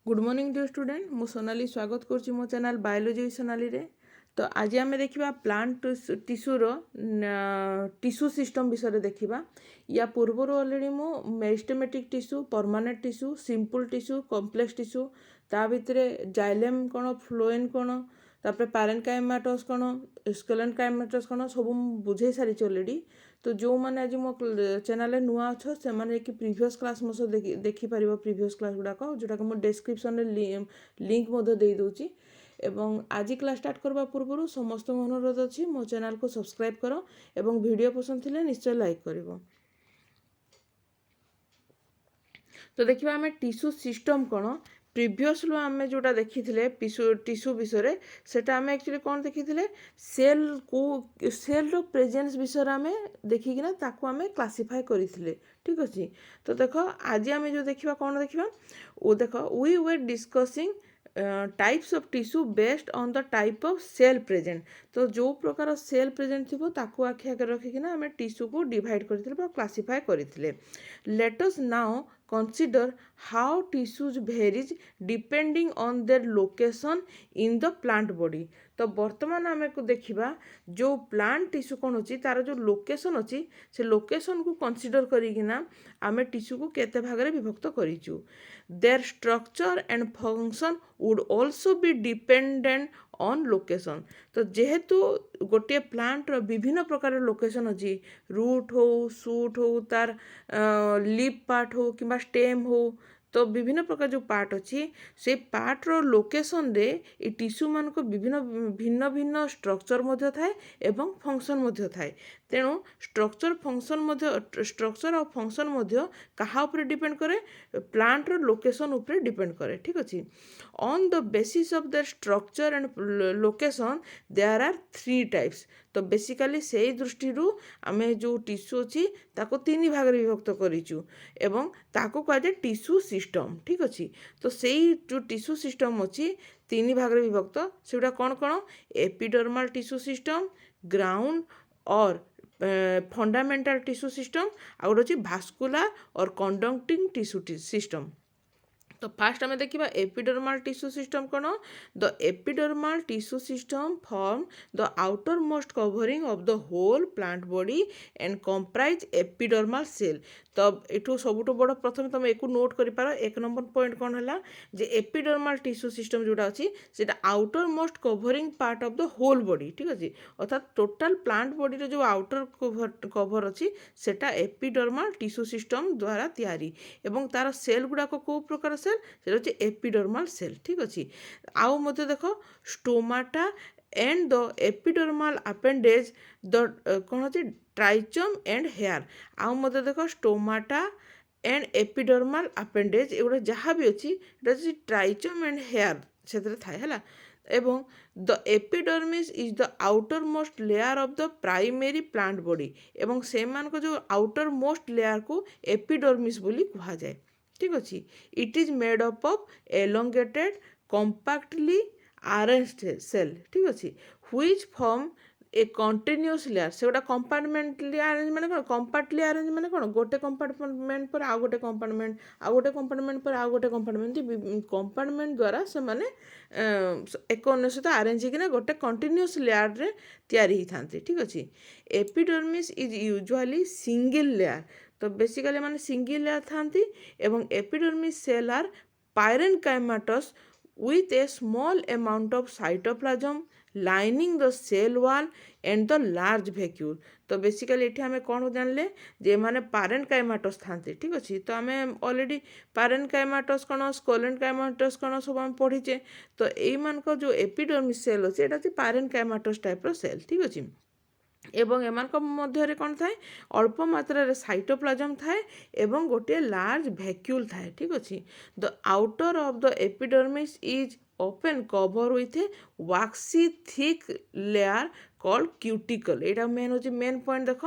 Good morning dear student मु सोनाली स्वागत करुच्ची मो चैनल बायोलॉजी सोनाली रे। तो आज आम देखा प्लांट टिश्यूर टिश्यू सिस्टम विषय देखा। या पूर्वर अलरेडी मु meristematic tissue, permanent tissue, simple tissue, complex tissue, ता भितर जाइलेम कौन, फ्लोएम कौन, तापर पैरेन्काइमाटस कौन, स्केलेन्काइमाटस कौन सब बुझे सारी अलरेडी। तो जो मैंने आज मो चैनल नुआ अच्छ से प्रीवियस क्लास मो देखिपर प्रीवियस क्लास गुड़ाक जोटा कि मुझे डिस्क्रिप्शन लिंक दे दूँगी। एवं आज क्लास स्टार्ट करबा पूर्व समस्त अनुरोध अच्छी मो चैनल को सब्सक्राइब कर एवं वीडियो पसंद थिले निश्चय लाइक करिवो। तो देखिए आम टिश्यू सिस्टम कौन प्रिवियस आम जोटा देखी टिश्यू विषय सेटा आम एक्चुअली कौन देखी सेल को सेल रो प्रेजेंस विषय आम देखिकिना ताकू आम क्लासीफाए करते। ठीक अच्छे। तो देख आज आम जो देखा कौन देखा वो देख we were discussing types of tissue based on the type of cell present. तो जो प्रकार सेल प्रेजेंट थी ताकू आखि आगे रखिकिना आम टिश्यू को डिवाइड करते क्लासीफाए करते। Let us now consider how tissues varies depending on their location in the plant body। तो वर्तमान आम को देखा जो प्लांट टिश्यू कौन अच्छी तार जो लोकेशन अच्छी से लोकेशन को कंसीडर करिकिना आम टिश्यू को केते भाग में विभक्त करिचु। Their structure and function would also be dependent on location. तो जेहेतु गोटे प्लांट रो विभिन्न प्रकार लोकेशन अच्छी रूट हो, सूट हो, तार लीफ पार्ट हो कि स्टेम हो, तो विभिन्न प्रकार जो पार्ट अच्छी से पार्ट रो लोकेशन रे ये टिश्यू मान को विभिन्न भिन्न भिन्न स्ट्रक्चर मध्य थाए एवं फंक्शन मध्य थाए। तेणु स्ट्रक्चर और फंक्शन मध्य कहा उपरे डिपेंड करे, प्लांट रो लोकेशन उपरे डिपेंड करे। ठीक अच्छे। On the basis of their structure and location there are 3 types. तो बेसिकली से दृष्टि आम जो टिश्यू अच्छी ताको 3 भाग में विभक्त करिचु एवं ताको कहुए टिश्यू सिस्टम। ठीक अच्छे। तो से जो टिश्यू सिस्टम अच्छी 3 भाग में विभक्त सेटा कौन कौन एपिडर्मल टिश्यू सिस्टम, ग्राउंड और फंडामेंटल टिश्यू सिस्टम, आ गोटे भास्कुलर और कंडक्टिंग टिश्यू सिस्टम। तो फास्ट आम देखा एपिडर्मल टिश्यू सिस्टम कौन। The epidermal tissue system form the outermost covering of the whole plant body and comprise epidermal cell. तो ये सबुठ बड़ प्रथम तुम एक नोट कर पार। 1 नंबर पॉइंट कौन है जे एपिडर्मल टिश्यू सिस्टम जोटा अच्छी से outermost covering part of the whole body. ठीक अच्छे। अर्थात टोटाल प्लांट बॉडी जो आउटर कवर अच्छी सेटा एपिडर्मल टिश्यू सिस्टम द्वारा तैयारी एवं तार सेल गुड़ाक कौ प्रकार सेल सेटा होची एपिडर्मल सेल। ठीक अच्छे। आउ मध्य देख stomata and the epidermal appendage the कौन होची ट्राइचम एंड हेयर। आउ मध्य देख स्टोमाटा एंड एपिडर्मल अपेंडेज एगुड़ा जहाँ भी अच्छी ट्राइचम एंड हेयर से थाए है। एवं the epidermis is the outermost layer of the primary plant body एवं से मान को जो आउटर मोस्ट लेयर को एपिडर्मिस बोली कहा जाए। ठीक अच्छे। It is made up of elongated compactly arranged cell. ठीक अच्छे। Which form a continuous layer से गोटा कंपार्टमेंटली अरेंज माने कौन कंपार्टली अरेंज माने कौन गोटे कंपार्टमेंट पर आउ गोटे कंपार्टमेंट आउ गोटे कंपार्टमेंट पर आउ गोटे कंपार्टमेंट कंपार्टमेंट द्वारा से माने एक अन्य सहित अरेंज होना गोटे कंटिन्यूअस लेयर रे तैयारी ही थांती। ठीक अच्छे। Epidermis is usually single layer. तो बेसिकली माने सिंगल लेयर थांती एवं epidermis cell are parenchymatous with a small amount of cytoplasm lining the cell wall and the large vacuole। तो बेसिकली ये आम कौन जानले जे माने parenchymatous थांती। ठीक अच्छे। तो आम ऑलरेडी parenchymatous कौन स्केलेन्काइमाटस कौन सब आम पढ़ीचे। तो यही जो एपिडर्मिस सेल अच्छे ये parenchymatous टाइप सेल। ठीक अच्छे। एवं एमान मध्य कौन थाए अल्प मात्रा साइटोप्लाज्म थाए एवं गोटे लार्ज वैक्यूल थाए। ठीक अच्छे। The outer of the epidermis is open cover with A vaccine thick layer called cuticle. यहाँ मेन हूँ मेन पॉइंट देख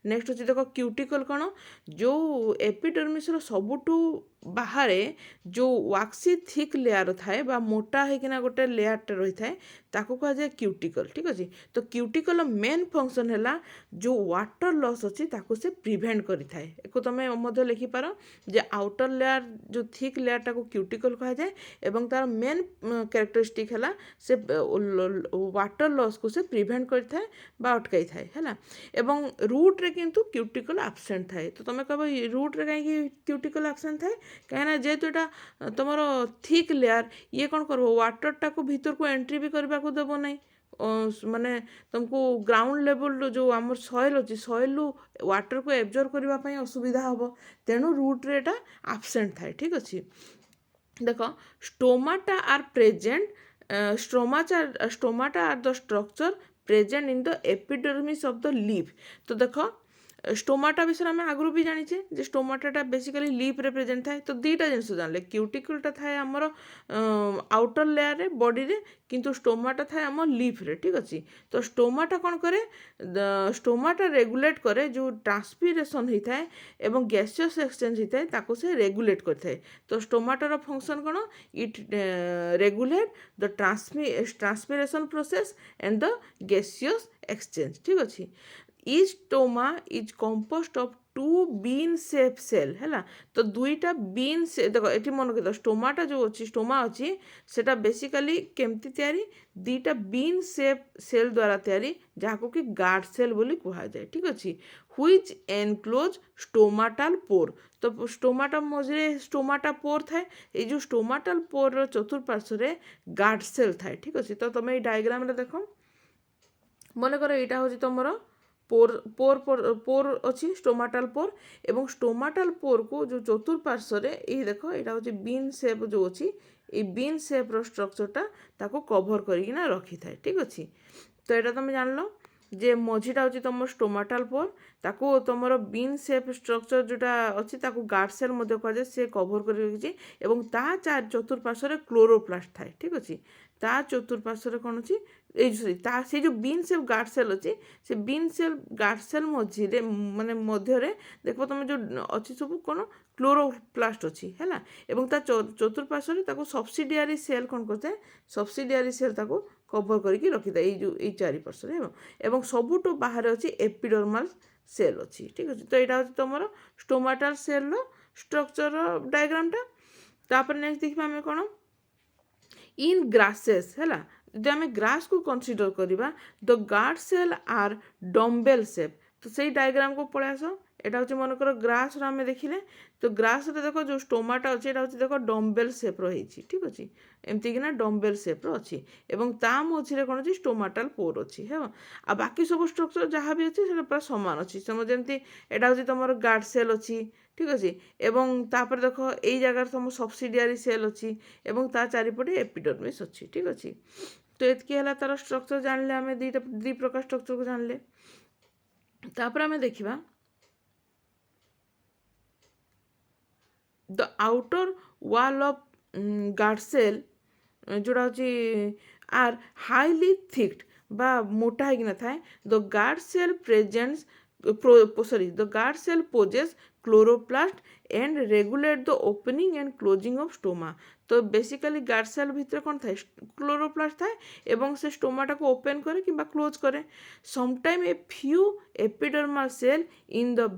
नेक्स्ट अच्छे देख क्यूटिकल कौन जो एपिडर्मिसर सबुठू बाहरे जो वाक्सी थिक लेयर थाए बा मोटा होकिना गोटे लेयरटे रही थाए ताको कहा जाए क्यूटिकल। ठीक अच्छे तो क्यूटिकल मेन फंक्शन है जो वाटर लॉस अच्छी ताको से प्रिवेंट करि थाए। एको तमे मध्य लिखिपार जे आउटर लेयर जो थिक लेयरटा को क्यूटिकल कहा जाए एवं तार मेन कैरेक्टरिस्टिक है से वाटर लॉस को से प्रिवेंट करि थाए बा अटकाई थाए है एवं रूट रे किंतु क्यूटिकल एब्सेंट थाए। तो तुम कह रूट रे कहीं क्यूटिकल एब्सेंट थाए कहीं जेहेतु यहाँ तुम थिक लेयर ये कौन कर वाटरटा को भीतर को एंट्री भी करने को देव ना माने तुमको ग्राउंड लेवल जो आम सॉइल अच्छी सॉइल वाटर को एब्जर्व करने असुविधा हम तेणु रूट रे एटा एब्सेंट थाए। ठीक अच्छे देख stomata are present stomata are the structure present in the epidermis of the leaf. तो देख स्टोमाटा विषय आम आगु भी जाचे जे स्टोमाटा बेसिकली लीफ रे प्रेजेंट थाए। तो दुईटा जिनस जानले क्यूटिकलटा थाए आमर आउटर लेयर रे बॉडी रे किंतु स्टोमाटा थाए आम लीफ रे। ठीक अच्छे तो स्टोमाटा कौन करे स्टोमाटा रेगुलेट करे जो ट्रांसपीरेशन होता है एवं गैसियस एक्सचेंज होता है ताको से रेगुलेट करता है। तो स्टोमाटार फंक्शन कौन it regulate the transpiration process and the gaseous exchange. ठीक अच्छे each stoma is composed of two bean shape cell है तो दुईटा बीन से देख ये मन कर स्टोमाटा जो अच्छी स्टोमा अच्छी सेटा बेसिकली केमती तैयारी दुईटा बीन शेप सेल द्वारा तैयारी जहाँ कि गार्ड सेल बोली कहा जाए। ठीक अच्छे हुईच एनक्लोज स्टोमाटाल पोर तो स्टोमाटा मझे स्टोमाटा पोर थाए ये जो स्टोमाटाल पोर चतुर्पार्श्व गार्ड सेल थाए। ठीक अच्छे तो तुम ये डायग्राम रे देख मन कर यहाँ हूँ तुम पोर पोर पोर पोर अच्छी स्टोमाटाल पोर एवं स्टोमाटाल पोर को जो चतुर्पार्श्व ये देख यहाँ हूँ बीन शेप जो अच्छी ये बीन शेप्र स्ट्रक्चरटा ताको कभर करना रखी थाए। ठीक अच्छे तो यहाँ तुम जान लो जे मझीटा हूँ तुम स्टोमाटाल पोर ताको तुम बीन शेप स्ट्रक्चर जोटा अच्छी ताको गार्ड सेल कहुए से कभर कर रखी एवं ता चार चतुर्पार्श्व क्लोरोप्लास्ट थाए। ठीक अच्छे ता चतुर्पार्श्व कौन अच्छी सॉरी ता से जो बीन सेल गार्ड सेल अच्छी से बीन सेल गार्ड सेल मझे माने मध्य देख तुम जो अच्छी सब कौन क्लोरोप्लास्ट अच्छी है एवं ता चतुर्पार्श्व सब्सिडियरी सेल कौन करता है सब्सिडियरी सेल ताको कभर करके रखी था ये चारिपार्श्व एवं सबुठ बाहर अच्छी एपिडर्माल सेल अच्छी। ठीक अच्छे तो यहाँ हूँ तुम स्टोमाटाल सेल स्ट्रक्चर डायग्रामटा तापर नेक्स्ट देखा आम कौन इन ग्रासेस है जो आम ग्रास को कंसीडर करवा the guard cell are dumbbell shape तो सही डायग्राम को पलि आस एटा हूँ मनकर ग्रास आम देखिले तो ग्रास रे देख जो स्टोमाटा अच्छे यहाँ हूँ देख डम्बेल सेप्र होती। ठीक अच्छे एमती कि डम्बेल सेप्र अच्छी एवं ता मझे कौन अच्छी स्टोमाटाल पोर अच्छी है आ बाकी सब स्ट्रक्चर जहाँ भी अच्छे पूरा सामान अच्छी जमी यहाँ हूँ तुम गार्ड सेल अच्छी। ठीक अच्छे एवं तापर देख यही जगार तुम सब्सिडियरी सेल अच्छी एवं ता चारिपटे एपिडर्मिस अच्छी। ठीक अच्छे तो एतकी है तार स्ट्रक्चर जानले आम दी प्रकार स्ट्रक्चर को जानले तापर आम देखा the outer wall of guard cell जोड़ा हूँ आर हाईली थिक्ड बा मोटा होना थाए the guard cell presents sorry the guard cell possess chloroplast and regulate the opening and closing of stoma. तो बेसिकली गार्ड सेल भितर कौन थाए क्लोरोप्लास्ट थाए एवं से स्टोमाटा को ओपन करे कि क्लोज करे sometime a few epidermal cell in the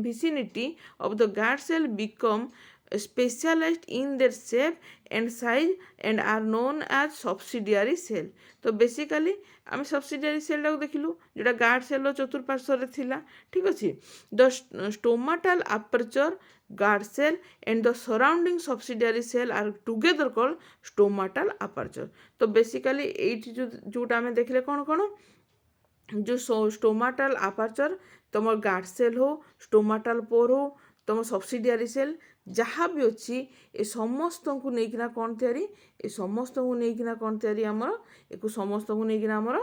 vicinity of the guard cell become specialized in their shape and size and are known as subsidiary cell। तो बेसिकली आम सब्सिडियरी सेल टाक देखिलु जोटा guard cell चतुर्पार्श्व थिला। ठीक अच्छे the stomatal aperture guard cell and the surrounding subsidiary cell are together called stomatal aperture. तो बेसिकली ये जोटा आम देखले कौन कौन जो स्टोमाटाल अपर्चर तुम गार्ड सेल हो स्टोमाटाल पोर हो तुम सब्सिडियरी सेल जहाँ भी अच्छी ए समस्त को लेकिना कौन तैयारी ए समस्त को लेकिना कौन तैयारी आमर एक समस्त को लेकिना आमर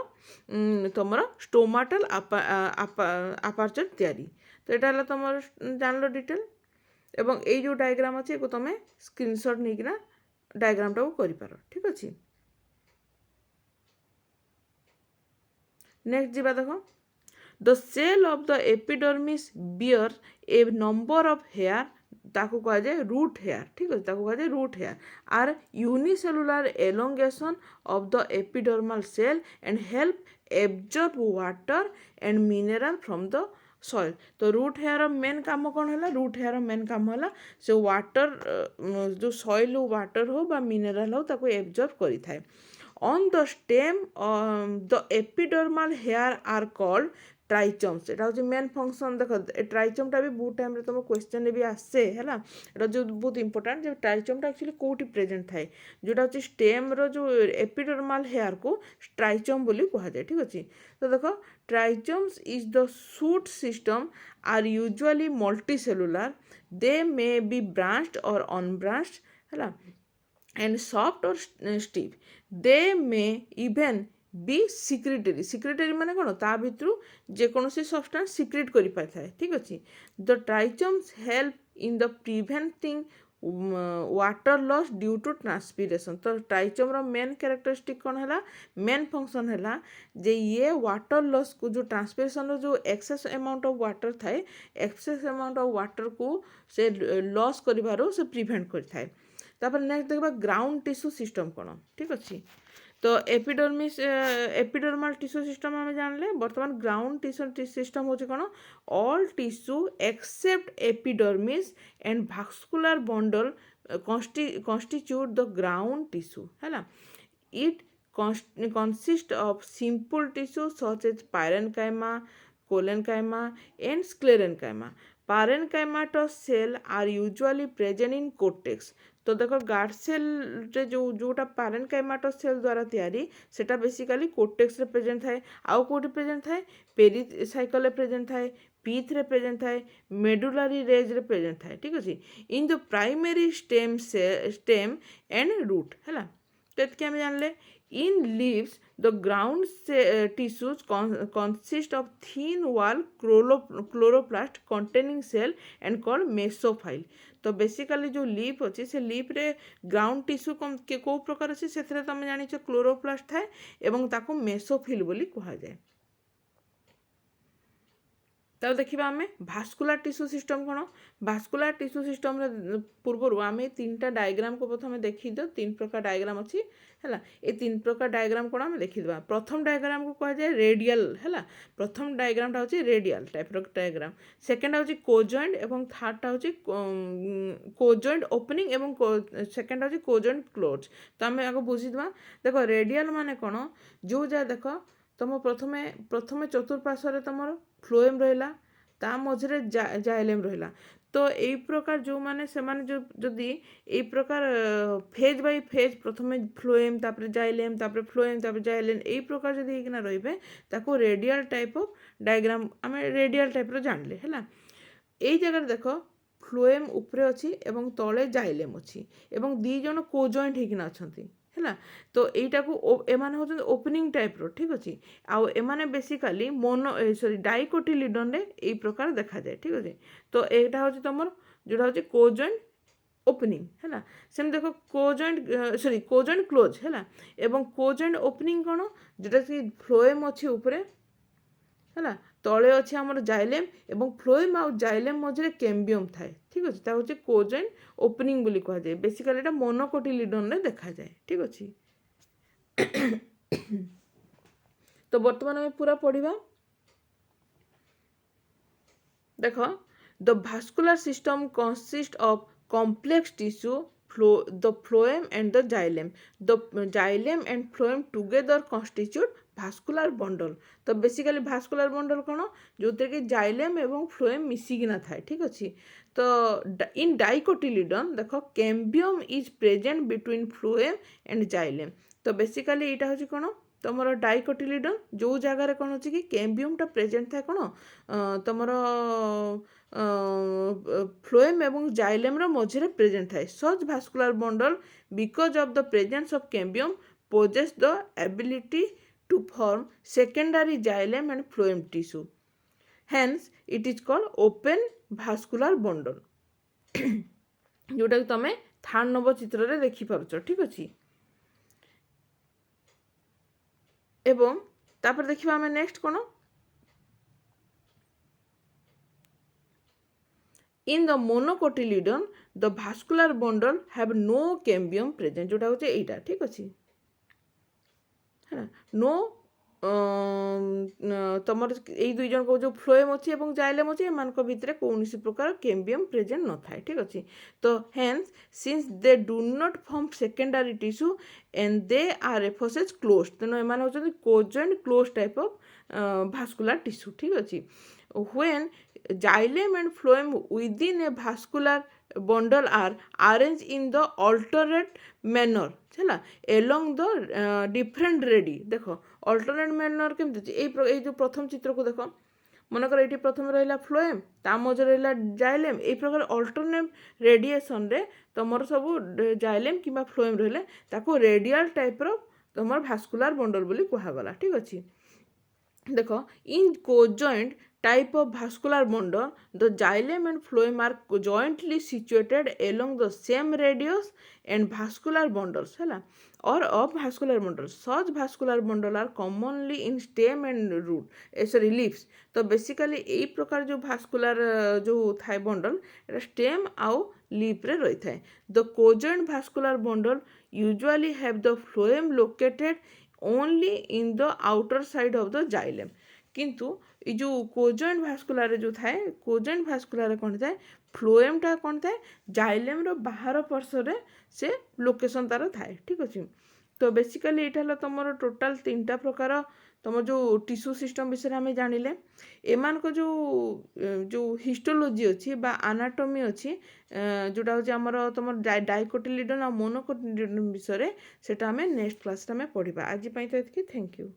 तुम स्टोमाटाल अपर्चर तैयारी। तो यहाँ तुम जान लो डिटेल एवं ये जो डायग्राम अच्छे तुम स्क्रीनशॉट लेकिना डायग्रामटा को कर। ठीक अच्छे नेक्स्ट जीवा देख the cell of the epidermis bear a number of hair ताको कहा जाए रूट हेयर, ठीक है, ताको कहा जाए root hair are unicellular elongation of the epidermal cell and help absorb water and mineral from the soil. तो रूट हेयर मेन काम कौन है? रूट हेयर मेन काम है से वाटर जो सॉइल हो वाटर हो बा मिनरल हो ताको एब्जॉर्ब करी थाए। On the stem the epidermal hair are called trichomes. एटा हूँ मेन फंक्शन। देख ट्राइचमटा भी बहुत टाइम तुम क्वेश्चन भी आसे है जो बहुत इंपोर्टाट जो ट्राइचमटा एक्चुअली कौटी प्रेजेंट थाए जोटा हूँ स्टेम जो एपिडर्मल हेयर को ट्राइचम बोली कह जाए, ठीक अच्छे। तो देख trichomes is the shoot system are usually multicellular, they may be branched or unbranched है and soft or stiff, they may even be secretory। secretory माने कौन? ता भितर जेकोसी सब्सटेंस सिक्रेट करि पाइ थाए, ठीक अच्छे। The trichomes help in the preventing water loss due to transpiration. तो ट्राइचम रो मेन कैरेक्टरिस्टिक कौन है? मेन फंक्शन है जे ये वाटर लॉस को जो ट्रांसपीरेशन जो एक्सेस अमाउंट ऑफ वाटर थाए एक्सेस अमाउंट ऑफ वाटर को से लॉस करिवारो से प्रिवेंट करिथाए। तापर नेक्स्ट देखा ग्राउंड टिश्यू सिस्टम कौन, ठीक अच्छे। तो एपिडर्मिस एपिडर्मल टिश्यू सिस्टम आम जानले। बर्तमान ग्राउंड टिश्यू सिस्टम हूँ कौन? All tissue except epidermis and vascular bundle constitute the ground tissue है। It consists of simple tissue such as parenchyma, collenchyma and sclerenchyma. Parenchymatous cell are usually present in cortex। तो देखो guard cell रे जोटा पारेनकाइमाटस cell द्वारा तैयारी सेटा basically cortex रे present थाए। आउ कोठी प्रेजेंट थाए? पेरिसाइकल रे प्रेजेंट थाए, पीथ रे प्रेजेंट थाए, मेडुलारी रेज रे प्रेजेंट थाए, ठीक अच्छे। In the primary stem and root है। तो ये आम जानले। In leaves the ground tissues consist of thin wall chloroplast containing cell and called mesophyll। तो बेसिकली जो लीफ अच्छी से लीफ रे ग्राउंड टिश्यू कौ प्रकार अच्छे से तुम जान क्लोरोप्लास्ट थाए एवं ताको मेसोफिल बोली कह जाए। तब देखा आम भास्कुलर टिश्यू सिस्टम कौन? भास्कुलर टिश्यू सिस्टम पूर्व आम तीन डायग्राम को प्रथम देखीद। तीन प्रकार डायग्राम अच्छी है। ये तीन प्रकार डायग्राम कौन आम देखीदा। प्रथम डायग्राम को कह जाए रेडियल है। प्रथम डायग्रामटा हूँ रेडियल टाइप डायग्राम। सेकेंड हूँ कोजॉइंट एवं थर्डटा हूँ कोजॉइंट ओपनिंग एवं सेकेंड हूँ कोजॉइंट क्लोज। तो आम आगे बुझीदा। देख रेडियल माने कौन? जो जा देख तुम प्रथमे प्रथमे चतुर्पार्श्व तुम फ्लोएम रहा ता मझे जाइलेम रहा। तो यही प्रकार जो माने से माने जो जदि यही प्रकार फेज बाय फेज प्रथमे फ्लोएम तापर जाइलेम तापर फ्लोएम तापर जाइलेम यही प्रकार जदि होइकिना रहिबे ताको रेडियल टाइप ऑफ डायग्राम आम रेडियल टाइप रो जानले है। यही जगह देख फ्लोएम उपरे अच्छी एवं तले जाइलेम अच्छी एवं दी जन कोजॉइंट होइकिना अछंती है। तो यहीटा को एमाने होचंती ओपनिंग टाइप रो, ठीक अच्छे। आउ एमाने बेसिकली मोनो सॉरी डाइकोटिलिडन रे एई प्रकार देखा जाए, ठीक अच्छे। तो एटा होची तमर जोटा होची कोजॉइंट ओपनिंग है। सेम देखो कोजॉइंट सॉरी कोजॉइंट क्लोज है एवं कोजॉइंट ओपनिंग कौन? जोटा कि फ्लोएम अच्छी ऊपर है तले अच्छे आमर जाइलेम एवं फ्लोएम आउ जाइलेम मझे कैम्बियम थाए, ठीक अच्छे। ता हूँ कोजॉइंट ओपनिंग बोली कह जाए। बेसिकली एटा मोनोकोटिलिडन रे देखा जाए, ठीक अच्छे। तो बर्तमान आम पूरा पढ़ा। देख the vascular system consist of complex tissue the phloem and the xylem। The xylem and phloem together constitute vascular bundle। तो बेसिकली भास्कुलर बंडल कौन? जो कि जाइलेम एवं फ्लोएम मिसिकिना थाए, ठीक अच्छे। तो इन डाइकोटिलिडन देख cambium is present between phloem and xylem. तो बेसिकली यहाँ हूँ कौन? तुम डाइकोटिलिडन जो जगार कौन अच्छी कि कैम्बियमटा प्रेजेंट थाए कौन तुम फ्लोएम एवं जाइलेम मझे प्रेजेंट थाए। Such vascular bundle because of the presence of cambium possess the ability to form secondary xylem and phloem tissue, hence it is called open vascular bundle जोटा तुम 3rd नंबर चित्र रे देखि पारुछ, ठीक अच्छे। एवं तापर देखिबा हमें नेक्स्ट कौन? In the monocotyledon the vascular bundle have no cambium present जोटा होचे एटा ठीक अछि है नो तुमर यही दुई जन को जो फ्लोएम अच्छी और जाइलेम अच्छी एमान भितर कौन प्रकार कैम्बियम प्रेजेंट न थाए ठीक अच्छे तो hence since they do not form secondary tissue and they are एफोस एज क्लोज तेणु एम होती conjoint closed type of vascular tissue ठीक अच्छे when xylem and phloem within a vascular bundle are arrange in the alternate manner है along the different radii देख alternate manner केमती जो प्रथम चित्र को देख मनकर ये प्रथम रहा फ्लोएम ता मझे रहा जाइलेम यही प्रकार अल्टरनेट रेडिएसन रे तुम सब जाइलेम कि फ्लोएम रहा ताको रेडियल टाइप्र तुम भास्कुलर बंडल बोली कहगला ठीक अच्छे देख इन कोजॉइंट type of vascular bundle the xylem and phloem are jointly situated along the same radius and vascular bundles है or of vascular bundles such vascular bundle are commonly in stem and root sorry leaves तो basically यही प्रकार जो vascular जो थाए bundle एटा stem आउ leaf रे रही थाए the cojoint vascular bundle usually have the phloem located only in the outer side of the xylem किंतु ये जो कोजॉइंट भास्कुलर जो थाए कोजॉइंट भास्कुलर कौन थाए फ्लोएमटा कौन थाए जाइलेम रो बाहर पर्सरे से लोकेशन तार थाए ठीक अच्छे तो बेसिकली यहाँ तुम टोटाल 3टा प्रकार तुम जो टिश्यू सिस्टम विषय आम जानिले एमान को जो हिस्टोलोजी अच्छी बा आनाटोमी अच्छी जोटा हूँ आमर तुम डाइकोटिलिडन और मोनोकोटिलिडन विषय से आम नेक्स्ट क्लास पढ़ा आज तो ये थैंक यू।